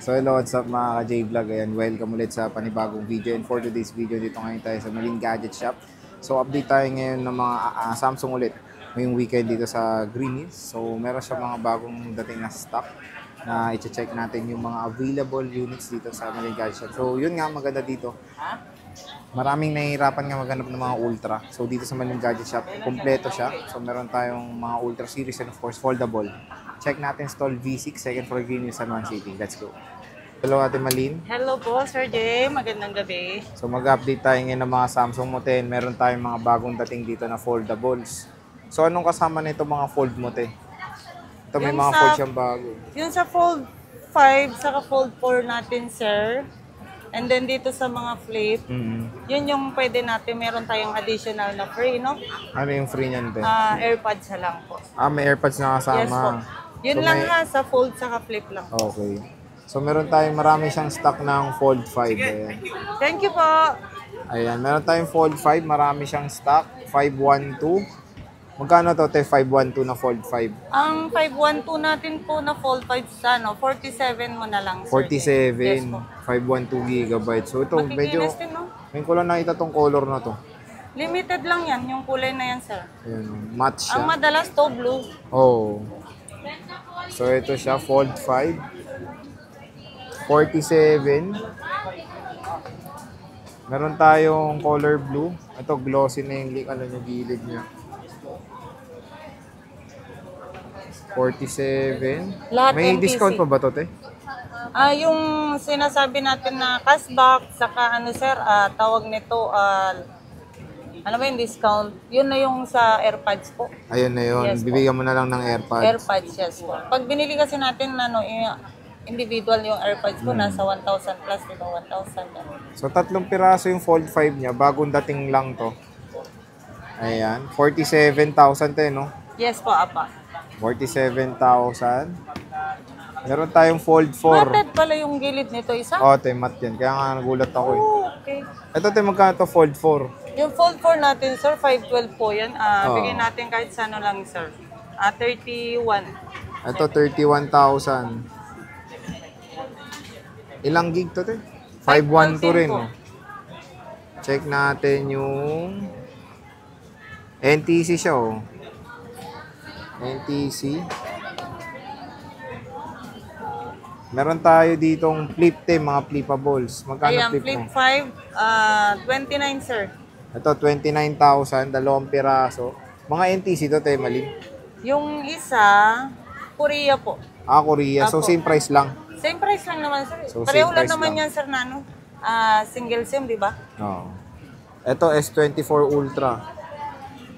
So hello, what's up mga ka-J-Vlog? Ayan, welcome ulit sa panibagong video. And for today's video, dito ngayon tayo sa Maling Gadget Shop. So update tayo ngayon ng mga Samsung ulit ngayong weekend dito sa Green Hills. So meron siya mga bagong dating na stock na i-check natin yung mga available units dito sa Maling Gadget Shop. So yun nga maganda dito. Maraming nahihirapan nga maghanap ng mga Ultra. So dito sa Maling Gadget Shop, kompleto siya. So meron tayong mga Ultra series and of course foldable. Check natin stall V6, second floor Green Hills, San Juan City. Let's go. Hello Ate Malin. Hello po, Sir Jay. Magandang gabi. So mag-update tayo ngayon ng mga Samsung mo, te. Meron tayong mga bagong dating dito na foldables. So anong kasama nito mga fold mo, te? Ito may mga fold siyang bago. Yung sa Fold 5, saka Fold 4 natin, sir. And then dito sa mga flip, yun yung pwede natin. Meron tayong additional na free, no? Ano yung free niyan, te? AirPods na lang po. May AirPods na kasama. Yes po. Yun So, lang ha, sa Fold saka flip lang. Okay. So meron tayong marami siyang stock ng Fold 5. Ayan. Thank you po. Ayan, meron tayong Fold 5, marami siyang stock. 512. Magkano to, te? 512 na Fold 5. Ang 512 natin po na Fold 5 sa 47 mo na lang, sir. 47. Yes po. 512 gigabytes. So ito, medyo, Makikinis din, no? ngayon ko lang nakita tong color na to. Limited lang yan, yung kulay na yan, sir. Ayan, matte siya. Ang madalas to blue. Oh. So ito siya, Fold 5. 47. Meron tayong color blue. Ito, glossy na yung gilid niya. 47. Lahat May MPC. discount pa ba to, te? Yung sinasabi natin na cashback, saka ano sir, tawag nito, ano ba yung discount? Yun na yung sa AirPods po. Ayun na yun. Yes, Bibigyan mo na lang ng AirPods. AirPods, yes po. Pag binili kasi natin individual yung AirPods ko, nasa 1,000 plus, diba? 1,000. So, 3 piraso yung Fold 5 niya. Bagong dating lang to. Ayan. 47,000 te, no? Yes po, apa. 47,000. Meron tayong Fold 4. Matted pala yung gilid nito, isa? Oh, te, mat yan. Kaya nga nagulat ako eh. Oh, okay. Ito, te, magkano to Fold 4? Yung Fold 4 natin, sir, 512 po yan. Bigyan natin kahit sa ano lang, sir. 31. Ito, 31,000. Ilang gig to, te? 512 rin, no? Check natin yung NTC siya, oh. NTC. Meron tayo ditong flip, te, mga flippables. Magkano Ayan, flip flip mo? 5, 29, sir. Ito, 29,000, 2 piraso. Mga NTC to, te, mali. Yung isa, Korea po. Korea. So, Apo. same price lang. Same price lang naman, sir. So, Pareho same lang price naman lang. yan, sir, na ano? Single SIM, di ba? Oo. Ito, S24 Ultra.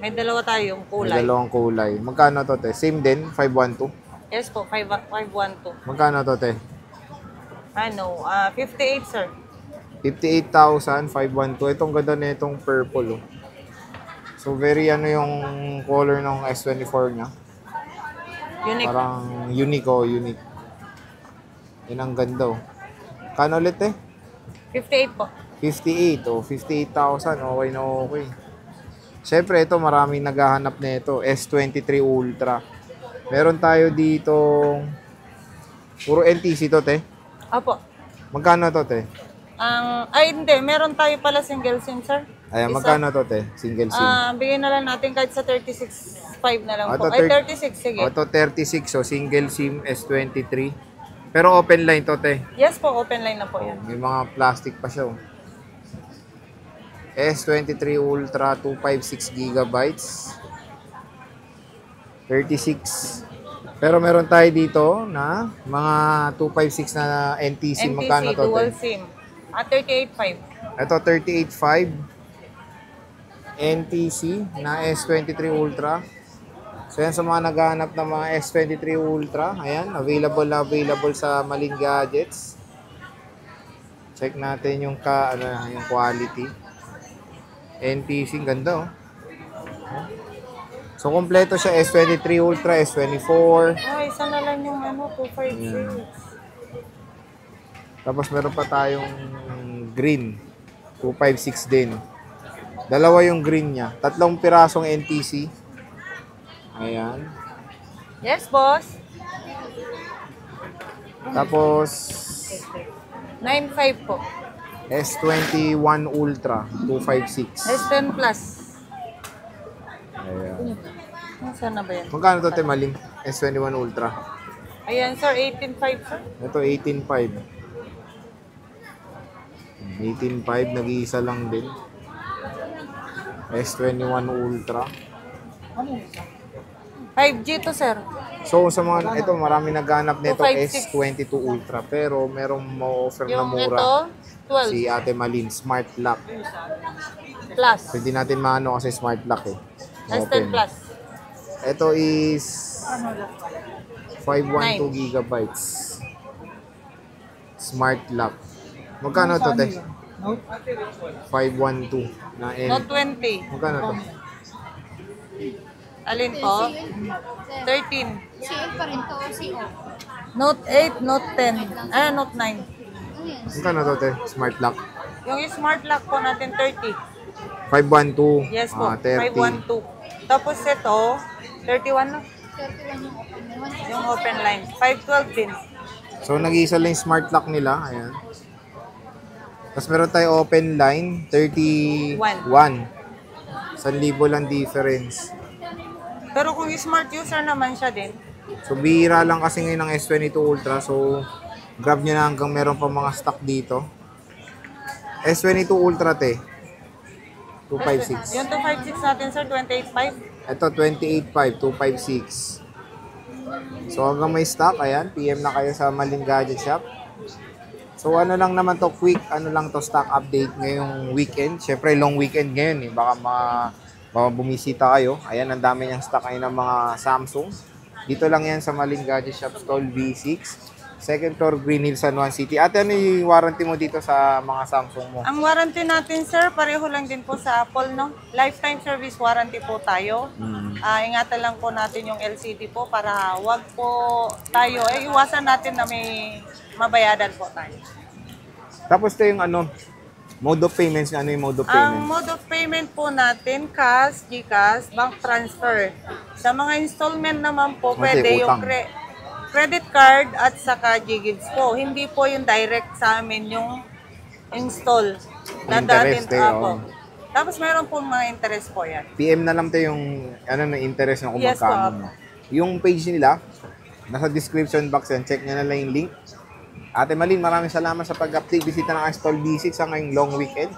May dalawa tayong May kulay. dalawang kulay. Magkano to, te? Same din, 512. Yes po, 512. Magkano to, te? 58, sir. 58,000, 512. Itong ganda na itong purple, oh. So, very ano yung color ng S24 niya. Unique. Parang unique, oh, unique. Yan ang ganda, oh. Kano ulit, eh? 58 po. 58, oh. 58,000, okay na okay. Siyempre, ito, maraming naghahanap na ito. S23 Ultra. Meron tayo dito, puro NTC to, te. Apo. Magkano to, te? Hindi. Meron tayo pala single SIM, sir. Ayan, Isa. magkano to, te? Single SIM. Bigyan na lang natin kahit sa 36.5 na lang po. Ito, Ay, 36, sige. Ito, 36, so single SIM S23. Pero open line to, te. Yes po, open line na po yan. May mga plastic pa siya, oh. S23 Ultra, 256 gigabytes. 36. Pero meron tayo dito na mga 256 na NTC. NTC, Magkano to, dual te? SIM. 38.5. Ito, 38.5. NTC na S23 Ultra. So, yan sa mga naghahanap ng mga S23 Ultra. Ayan, available na available sa Maling Gadgets. Check natin yung yung quality. NTC, ganda, oh. So, kompleto siya. S23 Ultra, S24. Ay, isa na lang yung 256. Tapos, meron pa tayong green. 256 din. Dalawa yung green niya. 3 pirasong NTC. Ayan. Yes, boss. Tapos, 9.5 po. S21 Ultra, 256. S10 Plus. Ayan. Saan na ba yan? Magkano to, Maling? S21 Ultra. Ayan, sir. 18.5, sir. Ito, 18.5. 18.5, nag-iisa lang din. S21 Ultra. 5G to, sir. So, sa mga, ito, marami naghanap nito 256. S22 Ultra. Pero, merong ma-offer na Yung mura. ito, 12 Si Ate Malin, Smart Lock. Plus. Hindi natin maano kasi Smart Lock eh. S10 Plus. Ito is 512 gigabytes. Smart Lock. Magkano to, te? 512 na N. Note 20. Magkano to? Alin po? 13. CF pa rin to o CO? Note 8, Note 10. Note 9. Magkano to, te? Smart Lock. Yung smart lock po natin, 30. 512. Yes po, 30. 512. Tapos ito, 31 no? 31 yung open. May 1 Yung open line. 512 din. So, nag-iisa lang yung smart lock nila. Ayan. Tapos meron tayo open line, 31. 1,000 lang difference. Pero kung smart user naman siya din, So, bihira lang kasi ngayon ng S22 Ultra. So, grab nyo na hanggang meron pa mga stock dito. S22 Ultra, te. 256. yung 256 natin sir, 28.5. Ito, 28.5, 256. So, hanggang may stock, ayan, PM na kayo sa Malin Gadget Shop. So, ano lang naman to, quick, ano lang to, stock update ngayong weekend. Siyempre, long weekend ngayon, eh. Baka bumisita kayo. Ayan, ang dami niyang stock ngayon ng mga Samsung. Dito lang yan sa Malin Gadget Shop, Stall V6. Second floor, Green Hills, San Juan City. Ate, ano yung warranty mo dito sa mga Samsung mo? Ang warranty natin sir, pareho lang din po sa Apple, no? Lifetime service warranty po tayo. Ingatan lang po natin yung LCD po para wag po tayo, iwasan natin na may mabayadan po tayo. Tapos ito yung ano, mode of payments. Ano yung mode of Ang payments? mode of payment po natin, cash, GCash, bank transfer. Sa mga installment naman po, Kasi pwede yung utang. credit card at saka GGives po. Hindi po yung direct sa amin yung install. Interest eh, Apo. oh. Tapos meron po mga interest po yan. PM na lang to yung ano na interest na kung Yes, magkano. po. No? Yung page nila, nasa description box yan. Check nyo na lang yung link. Ate Malin, maraming salamat sa pag-update. Bisita ng Stall B6 sa ngayong long weekend.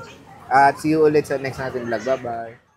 At see you ulit sa next natin vlog. Bye-bye.